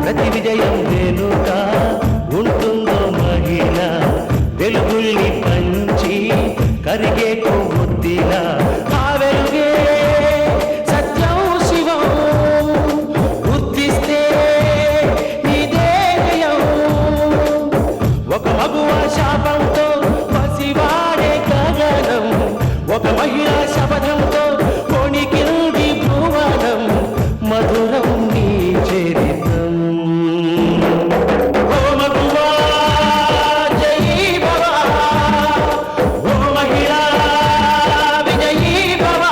ప్రతి విజయం వెనుక ఉంటుందో మహిళ వెలుగుల్ని పంచి కరిగే కొవ్వొత్తిలా ఆ వెలుగే సత్యం శివం గుర్తిస్తే నీదే జయం ఒక మగువ శాపంతో పసివాడే గగనం ఒక మహిళా శపథంతో కొణికింది భువనం మధురం నీ చరితం ఓ మగువా జయీ భవ ఓ మహిళా విజయీ భవ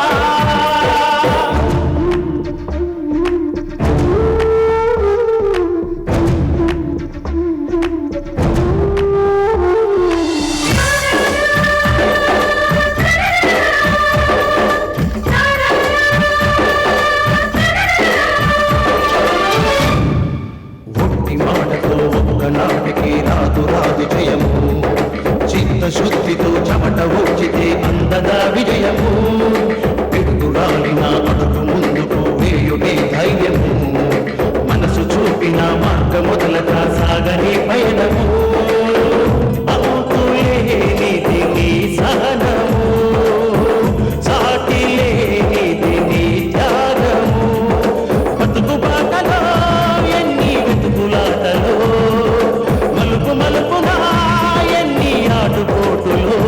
ఒట్టి మాటతో ఒక్కనాటికి రాదు రాదు జయము చిత్తశుద్ధితో చెమట ఊచితే అందదా విజయము పిడుగురాలిన అడుగు ముందుకు వేయుడే ధైర్యము మనసు చూపిన మార్గ మొదలక సాగని పయనము అంతులేనిది నీ సహనము సాటి లేనిది నీ త్యాగము బతుకు బాటలో ఎన్ని వెతుకులాటలో మలుపు మలుపున ఎన్ని ఆటుపోటులో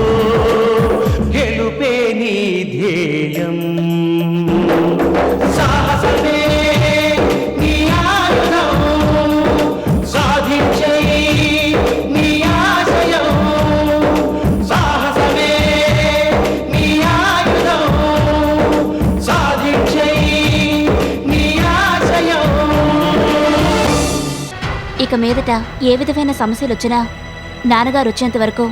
గెలుపే నీ ధ్యేయం సాహసమే నీ ఆయుధం సాధించే నీ ఆశయం సాహసమే నీ ఆయుధం సాధించే నీ ఆశయం ఇక మీదట ఏ విధమైన సమస్యలొచ్చినా నాన్నగారు వచ్చేంత వరకు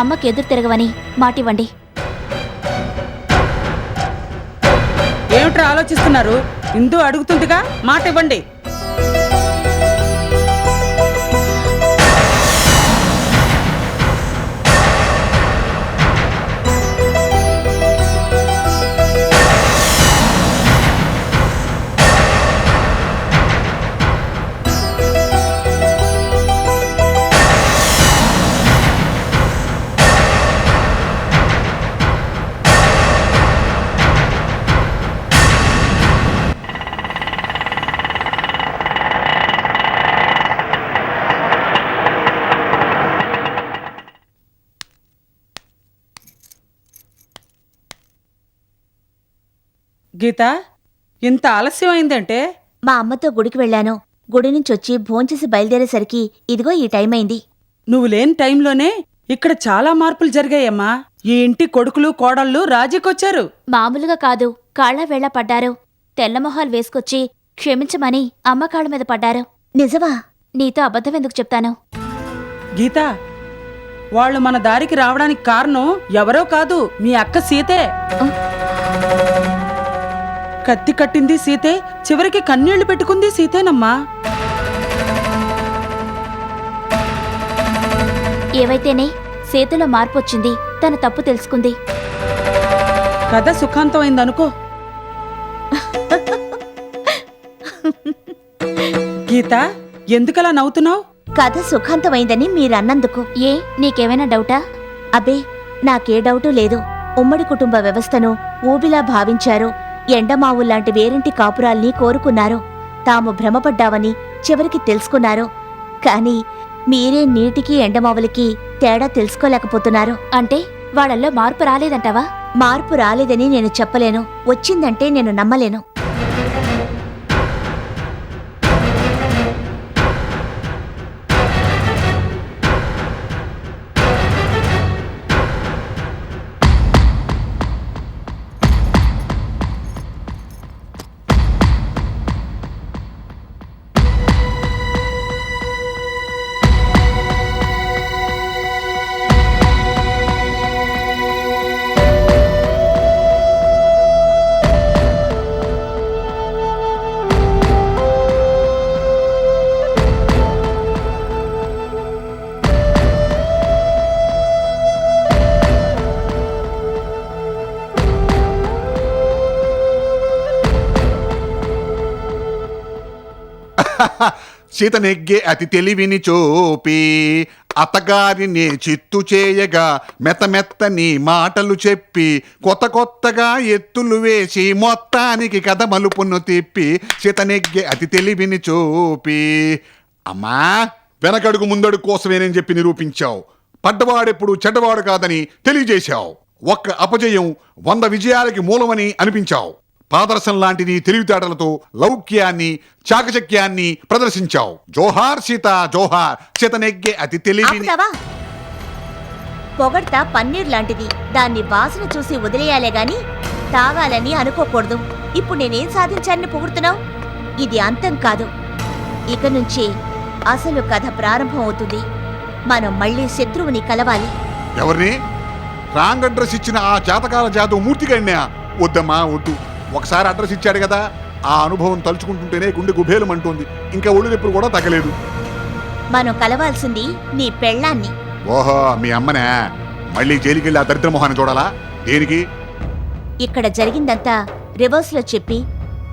అమ్మకి ఎదురు తిరగవని మాటివ్వండి. ఏమిట్రా ఆలోచిస్తున్నారు? ఇందు అడుగుతుందిగా, మాట ఇవ్వండి. గీత, ఇంత ఆలస్యం అయిందంటే? మా అమ్మతో గుడికి వెళ్ళాను. గుడి నుంచొచ్చి భోంచేసి బయలుదేరేసరికి ఇదిగో ఈ టైం అయింది. నువ్వు లేని టైంలోనే ఇక్కడ చాలా మార్పులు జరిగాయమ్మా. ఈ ఇంటి కొడుకులు కోడళ్ళు రాజీకొచ్చారు. మామూలుగా కాదు, కాళ్ళ వేళ పడ్డారు. తెల్లమొహాలు వేసుకొచ్చి క్షమించమని అమ్మ కాళ్ళ మీద పడ్డారు. నిజమా? నీతో అబద్ధం ఎందుకు చెప్తాను? గీత, వాళ్ళు మన దారికి రావడానికి కారణం ఎవరో కాదు, మీ అక్క సీతే. కత్తి కట్టింది సీతే, చివరికి కన్నీళ్లు పెట్టుకుంది సీతేనమ్మా. ఏవైతేనే సీతలో మార్పొచ్చింది, తన తప్పు తెలుసుకుంది. కథ సుఖాంతమైందనుకో. గీత, ఎందుకలా నవ్వుతున్నావు? కథ సుఖాంతమైందని మీరన్నందుకు. ఏ, నీకేమైనా డౌటా? అబ్బే, నాకే డౌటు లేదు. ఉమ్మడి కుటుంబ వ్యవస్థను ఊబిలా భావించారు. ఎండమావుల్లాంటి వేరింటి కాపురాల్ని కోరుకున్నారు. తాము భ్రమపడ్డావని చివరికి తెలుసుకున్నారు. కాని మీరే నీటికి ఎండమావులకి తేడా తెలుసుకోలేకపోతున్నారు. అంటే వాళ్ళల్లో మార్పు రాలేదంటావా? మార్పు రాలేదని నేను చెప్పలేను. వచ్చిందంటే నేను నమ్మలేను. సీత నెగ్గే అతి తెలివిని చూపి అత్తగారిని చిత్తు చేయగా మెత్తని మాటలు చెప్పి కొత్తగా ఎత్తులు వేసి మొత్తానికి కథ మలుపును తిప్పి సీత నెగ్గే అతి తెలివిని చూపి. అమ్మా, వెనకడుగు ముందడుగు కోసమేనని చెప్పి నిరూపించావు. పడ్డవాడెప్పుడు చెడ్డవాడు కాదని తెలియజేశావు. ఒక్క అపజయం 100 విజయాలకి మూలమని అనిపించావు. పాదరసం లాంటి నీ తెలివితేటలతో లౌక్యాన్ని చాకచక్యాన్ని ప్రదర్శించావు. జోహార్ సీత, జోహార్. సీత నెగ్గే అతి తెలివిని. ఆపుతావా? పొగడ్త పన్నీర్ లాంటిది. దాన్ని వాసన చూసి వదిలేయాలే గాని తాగాలని అనుకోకూడదు. ఇప్పుడు నేనేం సాధించానని పొగుడుతున్నావు? ఇది అంతం కాదు. ఇక నుంచి అసలు కథ ప్రారంభం అవుతుంది. మనం మళ్ళీ శత్రువుని కలవాలి. ఎవరిని? రాంగ్ అడ్రస్ ఇచ్చిన ఆ జాతకాల జాతు మూర్తిగాడినా? వద్దమ్మా, వద్దు. ఒకసారి అడ్రస్ ఇచ్చాడు కదా, ఆ అనుభవం తలుచుకుంటుంటేనే గుండె గుబేలమంటోంది. ఇంకా ఒళ్ళు నొప్పులు కూడా తగ్గలేదు. మనం కలవాల్సింది నీ పెళ్ళాన్ని. ఓహో, మీ అమ్మనే? మళ్ళీ జైలుకెళ్ళి ఆ దరిద్ర మొహాన్ని చూడాలా? దేనికి? ఇక్కడ జరిగిందంతా రివర్స్లో చెప్పి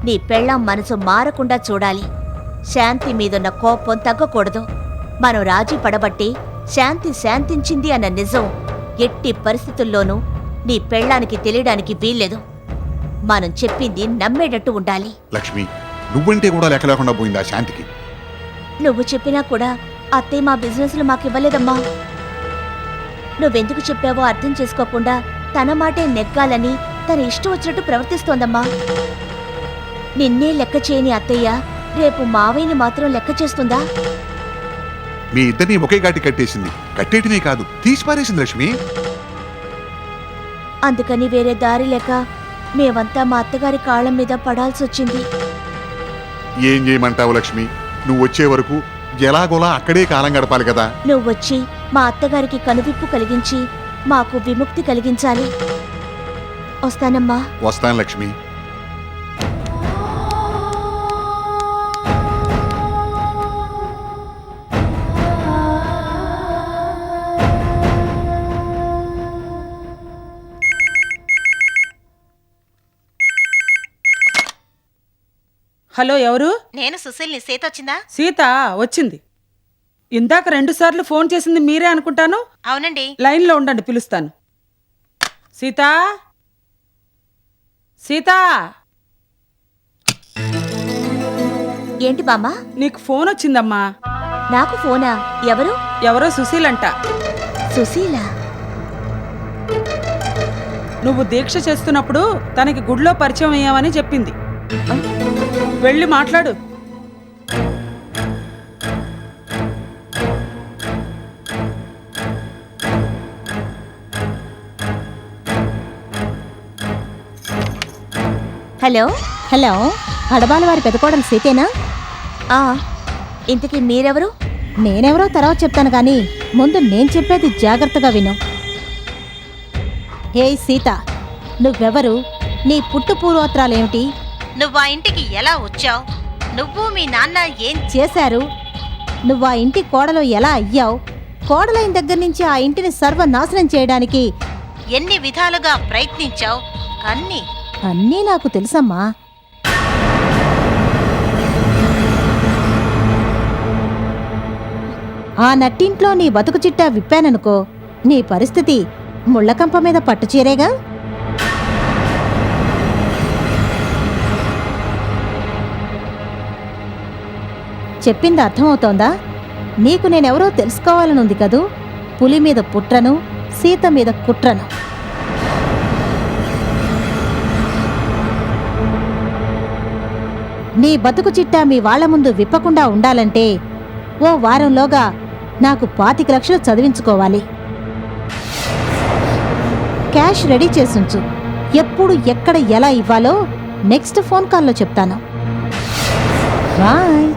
నీ పెళ్ళాం మనసు మారకుండా చూడాలి. శాంతి మీదున్న కోపం తగ్గకూడదు. మనం రాజీ పడబట్టి శాంతి శాంతించింది అన్న నిజం ఎట్టి పరిస్థితుల్లోనూ నీ పెళ్ళానికి తెలియడానికి వీల్లేదు. మనం చెప్పింది నమ్మేటట్టు ఉండాలి. లక్ష్మి, నువ్వంటే కూడా లెక్క లేకుండా పోయింది ఆ శాంతికి. నువ్వు చెప్పినా కూడా అత్తయ్య మా బిజినెస్లు మాకివ్వలేదమ్మా. నువ్వెందుకు చెప్పావో అర్థం చేసుకోకుండా తన మాటే నెగ్గాలని తన ఇష్టం వచ్చినట్టు ప్రవర్తిస్తోందమ్మా. నిన్నే లెక్క చేయని అత్తయ్య రేపు మావయ్యని మాత్రం లెక్క చేస్తుందా? మీ ఇద్దరిని ఒకే గాటి కట్టేసింది. కట్టేటినే కాదు, తీసిపారేసింది లక్ష్మి. అందుకని వేరే దారి లేక మేమంతా మా అత్తగారి కాళ్ళ మీద పడాల్సొచ్చింది. ఏం చేయమంటావు లక్ష్మి? నువ్వు వచ్చే వరకు ఎలాగోలా అక్కడే కాలం గడపాలి కదా. నువ్వొచ్చి మా అత్తగారికి కనువిప్పు కలిగించి మాకు విముక్తి కలిగించాలి. వస్తానమ్మా. వస్తాను లక్ష్మి. హలో, ఎవరు? నేను సుశీల్ని. సీత వచ్చిందా? సీత వచ్చింది. ఇందాక 2 సార్లు ఫోన్ చేసింది మీరే అనుకుంటాను. అవునండి. లైన్లో ఉండండి, పిలుస్తాను. సీతా, సీతా. ఏంటి బామ్మా? నీకు ఫోన్ వచ్చిందమ్మా. నాకు ఫోనా? ఎవరు? ఎవరో సుశీలంట. సుశీల? నువ్వు దీక్ష చేస్తున్నప్పుడు తనకి గుడిలో పరిచయం అయ్యామని చెప్పింది. వెళ్ళి మాట్లాడు. హలో. హలో, అడబాల వారి పెదకోడలు సీతేనా? ఆ, ఇంతకీ మీరెవరు? నేనెవరో తర్వాత చెప్తాను కానీ ముందు నేను చెప్పేది జాగ్రత్తగా విను. హే సీత, నువ్వెవరు? నీ పుట్టు పూర్వోత్తరాలేమిటి? నువ్వు ఆ ఇంటికి ఎలా వచ్చావు? నువ్వు మీ నాన్న ఏం చేశారు? నువ్వు ఆ ఇంటి కోడలు ఎలా అయ్యావు? కోడలైన దగ్గర నుంచి ఆ ఇంటిని సర్వనాశనం చేయడానికి ఎన్ని విధాలుగా ప్రయత్నించావు? అన్నీ నాకు తెలుసమ్మా. ఆ నట్టింట్లో నీ బతుకు చిట్టా విప్పాననుకో, నీ పరిస్థితి ముళ్ళకంప మీద పట్టుచీరేగా. చెప్పింది అర్థమవుతోందా? నీకు నేనెవరో తెలుసుకోవాలనుంది కదూ. పులి మీద పుట్రను, సీత మీద కుట్రను. నీ బతుకు చిట్టా మీ వాళ్ల ముందు విప్పకుండా ఉండాలంటే ఓ వారంలోగా నాకు 25 లక్షలు చదివించుకోవాలి. Cash ready చేసుంచు. ఎప్పుడు ఎక్కడ ఎలా ఇవ్వాలో నెక్స్ట్ ఫోన్ కాల్లో చెప్తాను. బాయ్.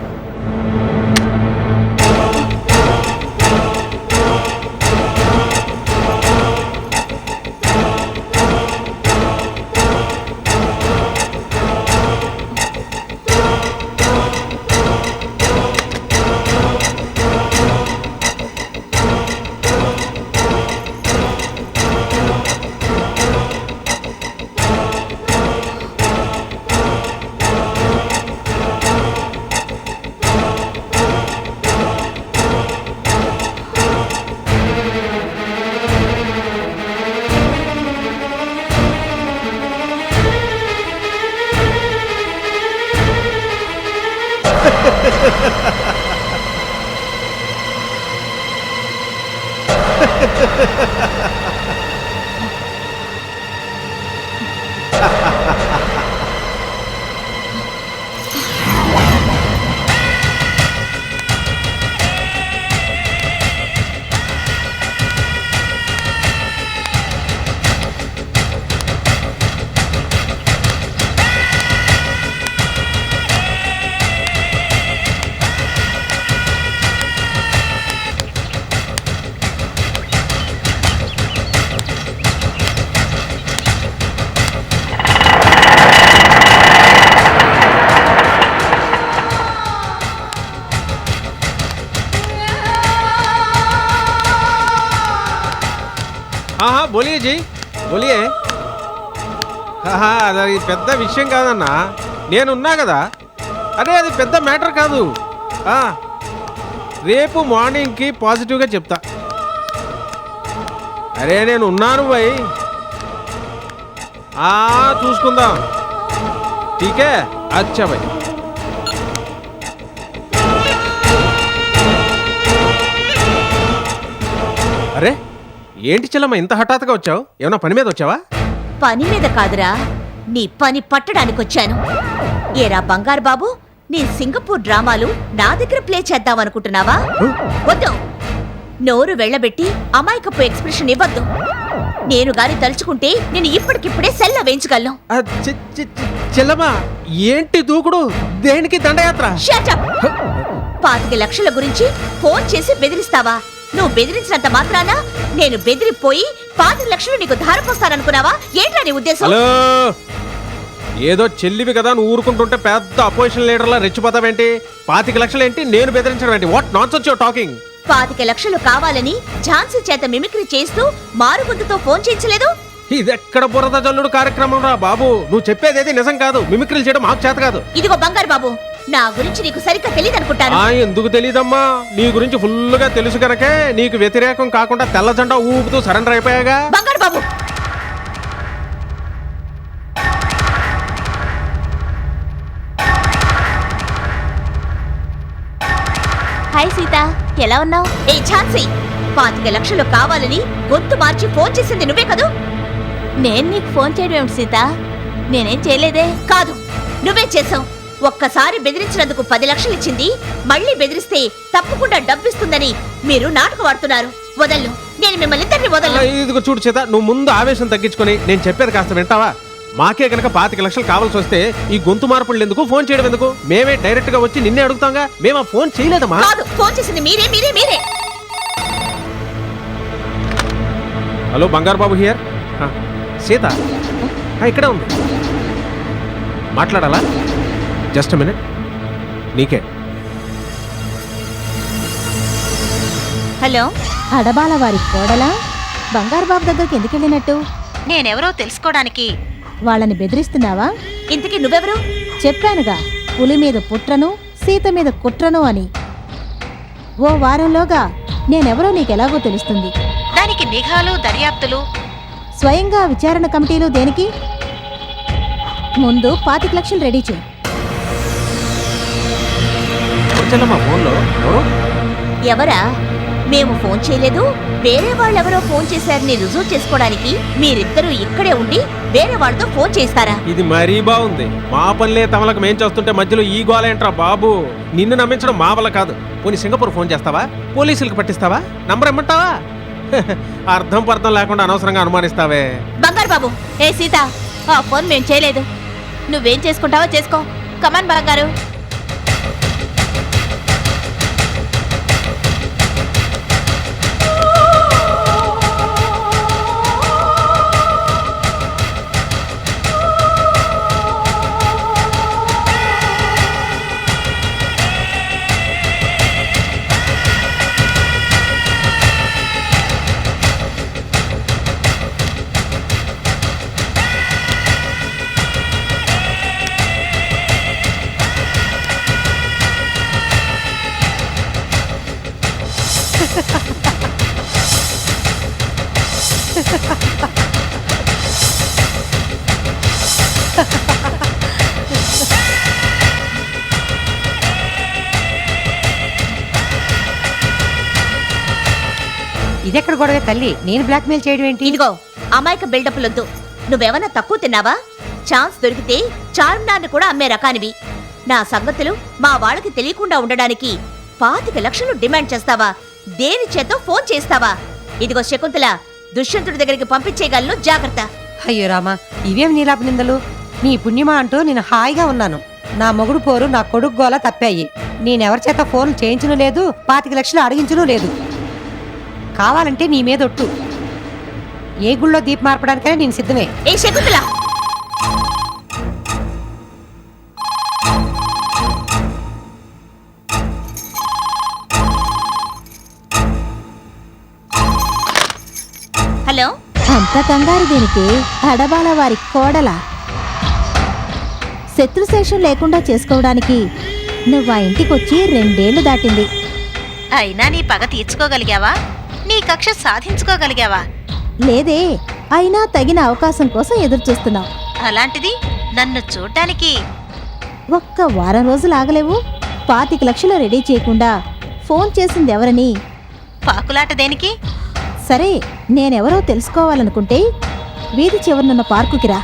हाँ बोलिए जी बोलिए అది పెద్ద విషయం కాదన్నా నేనున్నా కదా అరే అది పెద్ద మ్యాటర్ కాదు రేపు మార్నింగ్కి పాజిటివ్గా చెప్తా అరే నేను ఉన్నాను భయ్ చూసుకుందాం ఠీకే అచ్చా భయ్ అరే ఏంటి చెల్లమ్మ ఇంత హఠాత్తుగా వచ్చావు ఏమన్నా పని మీద వచ్చావా పని మీద కాదురా నీ పని పట్టడానికి వచ్చాను ఏరా బంగారు బాబు నీ సింగపూర్ డ్రామాలు నా దగ్గర ప్లే చేద్దామనుకుంటున్నావా వద్దు నోరు వెళ్ళబెట్టి అమాయకపు ఎక్స్ప్రెషన్ ఇవ్వద్దు నేను గాని తలుచుకుంటే నేను ఇప్పటికిప్పుడే సెల్ల వేయించగలను చెల్లమ్మ ఏంటి దూకుడు దేనికి దండయాత్ర Shut up! 25 లక్షల గురించి ఫోన్ చేసి బెదిరిస్తావా నువ్వు బెదిరించినంత మాత్రాన నేను బెదిరిపోయి 25 లక్షలు నీకు ధారపోస్తాననుకున్నావా ఏంట్రా నీ ఉద్దేశం హలో ఏదో చెల్లివి కదా నువ్వు ఊరుకుంటుంటే పెద్ద అపోజిషన్ లీడర్లా రెచ్చిపోతావేంటి 25 లక్షలు ఏంటి నేను బెదిరించడం ఏంటి వాట్ నాన్సెన్స్ యువర్ టాకింగ్ 25 లక్షలు కావాలని ఝాన్సీ చేత మిమిక్రీ చేస్తూ మారుగుద్దుతో ఫోన్ చేయించలేదు ఇదెక్కడ బురద జల్లుడు కార్యక్రమం రా బాబు నువ్వు చెప్పేదేది నిజం కాదు మిమిక్రీలు చేయడం మాకు చేత కాదు ఇదిగో బంగారు బాబు నా గురించి నీకు సరిగ్గా తెలియదు అనుకుంటాను ఎందుకు తెలీదమ్మా నీ గురించి ఫుల్గా తెలుసు కనుకే నీకు వ్యతిరేకం కాకుండా తెల్ల జెండా ఊపుతూ సరెండర్ అయిపోయాగా బంగారు బాబు హాయ్ సీత ఎలా ఉన్నావు ఏ ఝాన్సీ 25 లక్షలు కావాలని గొంతు మార్చి ఫోన్ చేసింది నువ్వే కదూ నేను నీకు ఫోన్ చేయడం ఏమిటి సీత నేనేం చేయలేదే కాదు నువ్వే చేసావు ఒక్కసారి బెదిరించినందుకు 10 లక్షలు ఇచ్చింది మళ్ళీ బెదిరిస్తే తప్పకుండా డబ్బిస్తుందని మీరు నాటకం ఆడుతున్నారు వదలను నేను మిమ్మల్ని ఇద్దరిని వదలను ఇదిగో చూడు చేత నువ్వు ముందు ఆవేశం తగ్గించుకొని నేను చెప్పేది కాస్త వింటావా మాకే గనక 25 లక్షలు కావాల్సి వస్తే ఈ గొంతు మార్పులు ఎందుకు ఫోన్ చేయడం ఎందుకు మేమే డైరెక్ట్ గా వచ్చి నిన్నే అడుగుతాంగా మేము ఆ ఫోన్ చేయలేదమ్మా కాదు ఫోన్ చేసింది మీరే మీరే మీరే హలో బంగారు బాబు హియర్ సీత ఇక్కడే ఉంది మాట్లాడాలా జస్ట్ మినిట్ నీకే హలో అడబాల వారి కోడలా బంగారు బాబు దగ్గరికి ఎందుకు వెళ్ళినట్టు నేనెవరో తెలుసుకోవడానికి వాళ్ళని బెదిరిస్తున్నావా ఇంతకీ నువ్వెవరు చెప్పానుగా పులి మీద పుట్రను సీత మీద కుట్రను అని ఓ వారంలోగా నేనెవరో నీకెలాగో తెలుస్తుంది దానికి నిఘాలు దర్యాప్తులు స్వయంగా విచారణ కమిటీలు దేనికి ముందు 25 లక్షలు రెడీ చేయి చెల్లమ్మా ఫోన్లో ఎవరు ఎవరా మేము ఫోన్ చేయలేదు వేరే వాళ్ళెవరో ఫోన్ చేశారని రుజువు చేసుకోవడానికి మీరిద్దరూ ఇక్కడే ఉండి వేరే వాళ్ళతో ఫోన్ చేస్తారా ఇది మరీ బాగుంది మా పనిలే తమలకు మేం చేస్తుంటే మధ్యలో ఈ గోలేంట్రా బాబు నిన్ను నమ్మించడం మా వల్ల కాదు పోనీ సింగపూర్ ఫోన్ చేస్తావా పోలీసులకు పట్టిస్తావా నంబర్ ఇమ్మంటావా అర్థం పర్థం లేకుండా అనవసరంగా అనుమానిస్తావే బంగారు బాబు ఏ సీత ఆ ఫోన్ మేం చేయలేదు నువ్వేం చేసుకుంటావో చేసుకో కమాన్ బంగారు ఇదెక్కడ గొడవే తల్లి, నేను బ్లాక్మెయిల్ చేయడం ఏంటి? ఇదిగో అమాయక బిల్డప్లొద్దు. నువ్వేమన్నా తక్కువ తిన్నావా? ఛాన్స్ దొరికితే చార్మినార్ని కూడా అమ్మే రకానివి. నా సంగతులు మా వాళ్ళకి తెలియకుండా ఉండడానికి 25 లక్షలు డిమాండ్ చేస్తావా? దేని చేతో ఫోన్ చేస్తావా? ఇదిగో శకుంతల, దుష్యంతుడి దగ్గరికి పంపించేయగలను, జాగ్రత్త. అయ్యో రామా, ఇవేం నీలాప నిందలు? నీ పుణ్యమా అంటూ నేను హాయిగా ఉన్నాను. నా మొగుడు పోరు, నా కొడుకు గోల తప్పాయి. నేనెవరి చేత ఫోన్ చేయించను లేదు, 25 లక్షలు అడిగించను లేదు. కావాలంటే నీ మీద ఒట్టు, ఏ గుళ్ళో దీపం మార్పడానికైనా నేను సిద్ధమే. ఏ శకుంతల, హలో. అంత కంగారు దీనికి? అడబాల వారి కోడల శత్రుశేషం లేకుండా చేసుకోవడానికి నువ్వు ఆ ఇంటికొచ్చి 2 ఏళ్లు దాటింది. అయినా నీ పగ తీర్చుకోగలిగావా? నీ కక్ష సాధించుకోగలిగావా? లేదే, అయినా తగిన అవకాశం కోసం ఎదురు చూస్తున్నావు. అలాంటిది నన్ను చూడ్డానికి ఒక్క వారం రోజులు ఆగలేవు? 25 లక్షలు రెడీ చేయకుండా ఫోన్ చేసింది ఎవరని? పాకులాట దేనికి? సరే, నేనెవరో తెలుసుకోవాలనుకుంటే వీధి చివరనున్న పార్కుకి రా.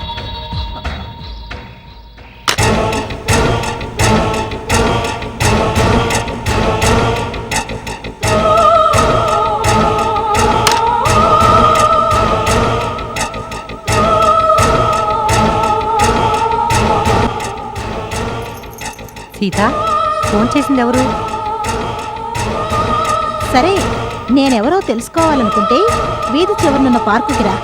సీత, ఫోన్ చేసింది ఎవరు? సరే, నేనెవరో తెలుసుకోవాలనుకుంటే వీధి చివరనున్న పార్కుకి రా.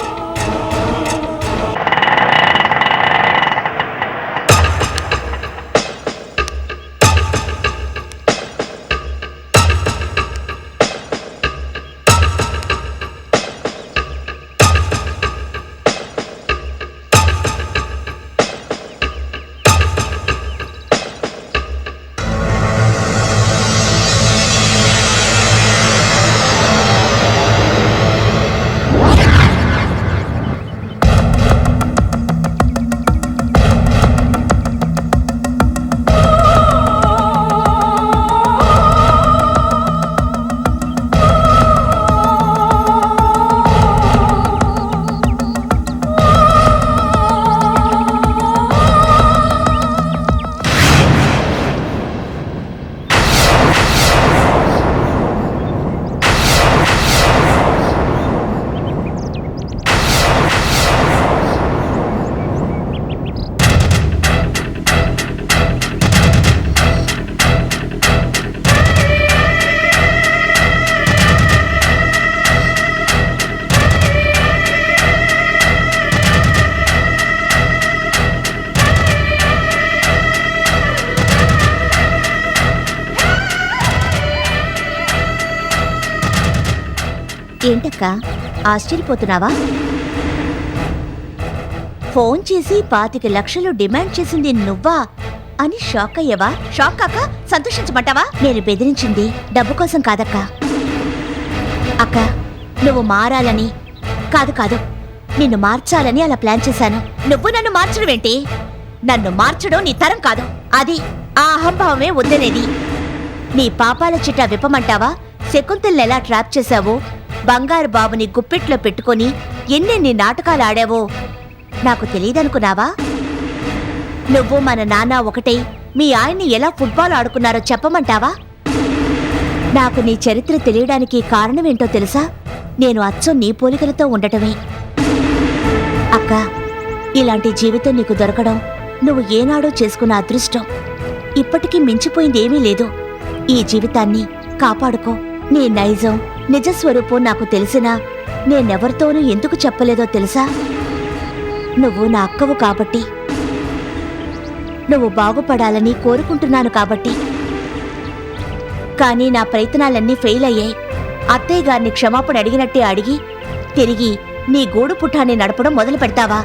ఏంటక్క ఆశ్చర్యపోతున్నావా? ఫోన్ చేసి 25 లక్షలు డిమాండ్ చేసింది నువ్వా అని షాక్ అయ్యావా? షాక్ కాక సంతోషించమంటావా? నేను బెదిరించింది డబ్బు కోసం కాదక్క. అక్క, నువ్వు మారాలని కాదు కాదు, నిన్ను మార్చాలని అలా ప్లాన్ చేశాను. నువ్వు నన్ను మార్చడం ఏంటి? నన్ను మార్చడం నీ తరం కాదు. అది ఆ అహంభావమే వద్దనేది. నీ పాపాల చిట్టా విప్పమంటావా? శకుంతల్ని ఎలా ట్రాప్ చేశావో, బంగారు బాబుని గుప్పెట్లో పెట్టుకొని ఎన్నెన్ని నాటకాలు ఆడావో నాకు తెలియదనుకున్నావా? నువ్వు మన నాన్న ఒకటై మీ ఆయన్ని ఎలా ఫుట్బాల్ ఆడుకున్నారో చెప్పమంటావా? నాకు నీ చరిత్ర తెలియడానికి కారణమేంటో తెలుసా? నేను అచ్చం నీ పోలికలతో ఉండటమే. అక్క, ఇలాంటి జీవితం నీకు దొరకడం నువ్వు ఏనాడో చేసుకున్న అదృష్టం. ఇప్పటికీ మించిపోయిందేమీ లేదు. ఈ జీవితాన్ని కాపాడుకో. నీ నైజం, నిజస్వరూపం నాకు తెలిసినా నేనెవరితోనూ ఎందుకు చెప్పలేదో తెలుసా? నువ్వు నా అక్కవు కాబట్టి, నువ్వు బాగుపడాలని కోరుకుంటున్నాను కాబట్టి. కానీ నా ప్రయత్నాలన్నీ ఫెయిల్ అయ్యాయి. అత్తయ్య గారిని క్షమాపణ అడిగినట్టే అడిగి తిరిగి నీ గూడు పుఠాన్ని నడపడం మొదలు పెడతావా?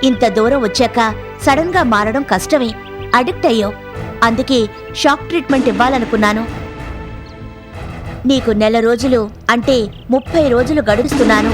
ఇంత దూరం వచ్చాక సడన్ గా మారడం కష్టమే. అడిక్ట్ అయ్యో. అందుకే షాక్ ట్రీట్మెంట్ ఇవ్వాలనుకున్నాను. నీకు నెల రోజులు అంటే 30 రోజులు గడుస్తున్నాను.